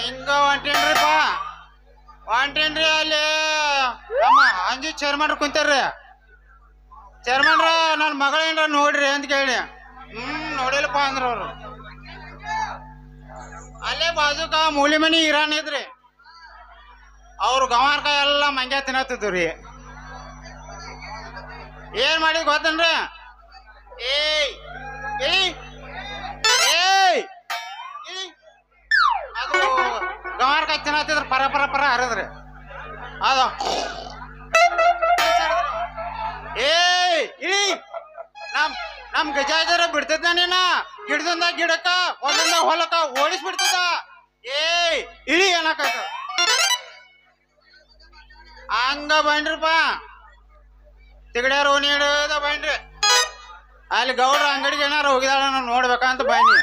ಹಿಂಗ ಹೊಂಟೇನ್ರಿಪ್ಪ ಹೊಂಟೇನ್ರಿ ಅಲ್ಲಿ ನಮ್ಮ ಅಂಜಿ ಚೇರ್ಮನ್ರು ಕುಂತಾರ್ರಿ ಚೇರ್ಮನ್ರ ನನ್ನ ಮಗಳೇನ್ರ ನೋಡ್ರಿ ಅಂತ ಕೇಳಿ ನೋಡಿಲ್ಲಪ್ಪ ಅಂದ್ರ ಅವ್ರು ಅಲ್ಲೇ ಬಾಜುಕ ಮೂಲಿ ಮನಿ ಇರಾನ್ ಇದ್ರಿ ಅವ್ರು ಗವಾರ್ಕ ಎಲ್ಲ ಮಂಗ್ಯ ತಿನ್ನತ್ತಿದ್ರಿ ಏನ್ ಮಾಡಿ ಗೊತ್ತನ್ರಿ ಏಯ್ ಏಯ್ ಏಯ್ ಅದು ಗವಾರ್ಕ ತಿನ್ನತ್ತಿದ್ರ ಪರ ಪರ ಪರ ಹರಿದ್ರಿ ಅದು ಏಯ್ ಇಳಿ ನಮ್ ಗಜ ಇದಾರ ಬಿಡ್ತದ ನೀನ ಗಿಡದಿಂದ ಗಿಡಕ್ಕ ಹೊಲದಿಂದ ಹೊಲಕ್ಕ ಓಡಿಸ್ಬಿಡ್ತದ ಏಯ್ ಇಳಿ ಏನಕತ್ತ ಹಂಗ ಬಂಡ್ರಿಪ್ಪ ತಿಗಡ್ಯಾರ ಓಣಿ ಹಿಡಿದ ಬಂಡ್ರಿ ಅಲ್ಲಿ ಗೌಡ್ರ ಅಂಗಡಿಗೆ ಏನಾರು ಹೋಗಿದಾಳ ನೋಡ್ಬೇಕಂತ ಬನ್ನಿ